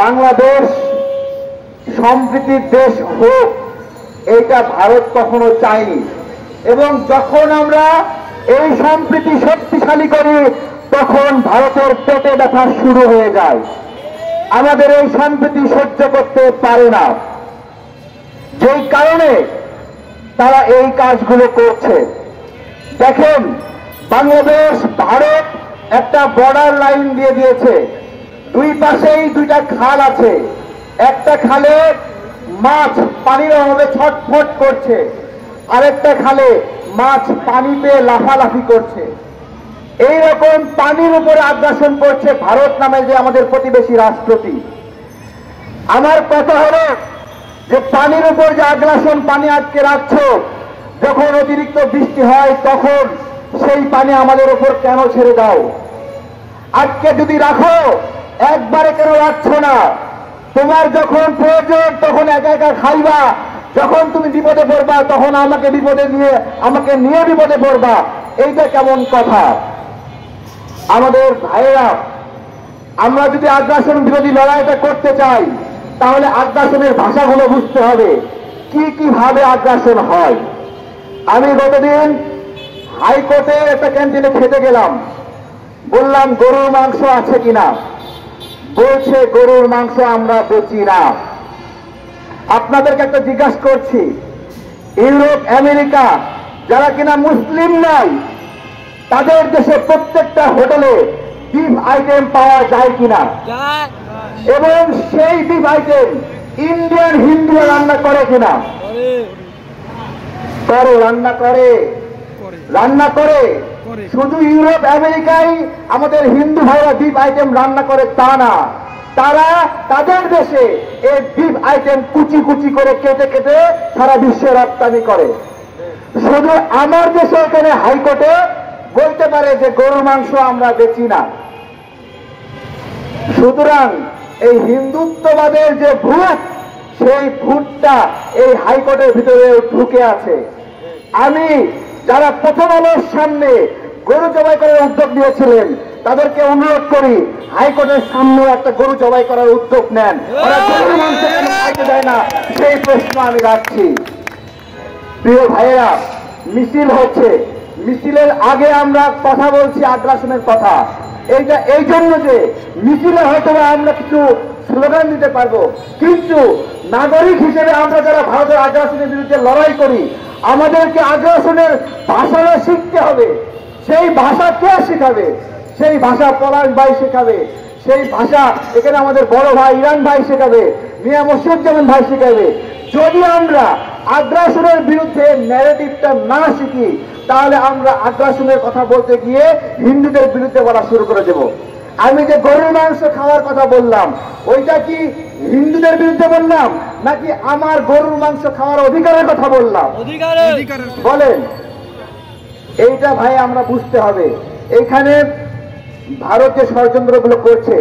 বাংলাদেশ সম্প্রীতির দেশ হোক এইটা ভারত কখনো চায়নি। এবং যখন আমরা এই সম্প্রীতি শক্তিশালী করি তখন ভারতের পেটে ব্যথা শুরু হয়ে যায়। আমাদের এই সম্প্রীতি সহ্য করতে পারে না, যেই কারণে তারা এই কাজগুলো করছে। দেখেন, বাংলাদেশ ভারত একটা বর্ডার লাইন দিয়ে দিয়েছে, দুই পাশেই দুইটা খাল আছে। একটা খালে মাছ পানির অভাবে ছটফট করছে, আরেকটা খালে মাছ পানি পেয়ে লাফালাফি করছে। এইরকম পানির উপরে আগ্রাসন করছে ভারত নামে যে আমাদের প্রতিবেশী রাষ্ট্রটি। আমার কথা হলো যে পানির উপর যে আগ্রাসন, পানি আটকে রাখছো, যখন অতিরিক্ত বৃষ্টি হয় তখন সেই পানি আমাদের উপর কেন ছেড়ে দাও? আটকে যদি রাখো, একবারে কেন রাখছো না? তোমার যখন প্রয়োজন তখন একা একা খাইবা, যখন তুমি বিপদে পড়বা তখন আমাকে নিয়ে বিপদে পড়বা। এইটা কেমন কথা? আমাদের ভাইয়েরা, আমরা যদি আগ্রাসন বিরোধী লড়াইটা করতে চাই তাহলে আগ্রাসনের ভাষাগুলো বুঝতে হবে, কি ভাবে আগ্রাসন হয়। আমি গতদিন হাইকোর্টে একটা ক্যান্টিনে খেতে গেলাম, বললাম গরুর মাংস আছে কিনা, বলছে গরুর মাংস আমরা বেচি না। আপনাদেরকে একটা জিজ্ঞাসা করছি, ইউরোপ আমেরিকা যারা কিনা মুসলিম নয়, তাদের দেশে প্রত্যেকটা হোটেলে বিফ আইটেম পাওয়া যায় কিনা? এবং সেই বিফ আইটেম ইন্ডিয়ান হিন্দুরা রান্না করে কিনা? রান্না করে। শুধু ইউরোপ আমেরিকায় আমাদের হিন্দু ভাইরা বিফ আইটেম রান্না করে তা না, তারা তাদের দেশে এই বিফ আইটেম কুচি কুচি করে কেটে কেটে সারা বিশ্বে রপ্তানি করে। শুধু আমার দেশে এখানে হাইকোর্টে বলতে পারে যে গরুর মাংস আমরা বেচি না। সুতরাং এই হিন্দুত্ববাদের যে ভূত, সেই ভূতটা এই হাইকোর্টের ভিতরে ঢুকে আছে। আমি যারা প্রথম আলোর সামনে গরু জবাই করার উদ্যোগ নিয়েছিলেন তাদেরকে অনুরোধ করি, হাইকোর্টের সামনে একটা গরু জবাই করার উদ্যোগ নেন। ওরা গরুর মাংস কেন খাইতে দেয় না, সেই প্রশ্ন আমি রাখছি। প্রিয় ভাইয়েরা, মিছিল হচ্ছে, মিছিলের আগে আমরা কথা বলছি আগ্রাসনের কথা। এইটা এই জন্য যে মিছিলে হয়তো আমরা কিছু স্লোগান দিতে পারবো, কিন্তু নাগরিক হিসেবে আমরা যারা ভারতের আগ্রাসনের বিরুদ্ধে লড়াই করি, আমাদেরকে আগ্রাসনের ভাষাটা শিখতে হবে। সেই ভাষা কে শেখাবে? সেই ভাষা পলাশ ভাই শেখাবে, সেই ভাষা এখানে আমাদের বড় ভাই ইরান ভাই শেখাবে, মিয়া মুর্শিদুজ্জামান ভাই শেখাবে। যদি আমরা আগ্রাসনের বিরুদ্ধে ন্যারেটিভটা না শিখি তাহলে আমরা আগ্রাসনের কথা বলতে গিয়ে হিন্দুদের বিরুদ্ধে বলা শুরু করে দেব। আমি যে গরুর মাংস খাওয়ার কথা বললাম, ওইটা কি হিন্দুদের বিরুদ্ধে বললাম নাকি আমার গরুর মাংস খাওয়ার অধিকারের কথা বললাম? বলেন, এইটা ভাই আমরা বুঝতে হবে। এখানে ভারত যে ষড়যন্ত্রগুলো করছে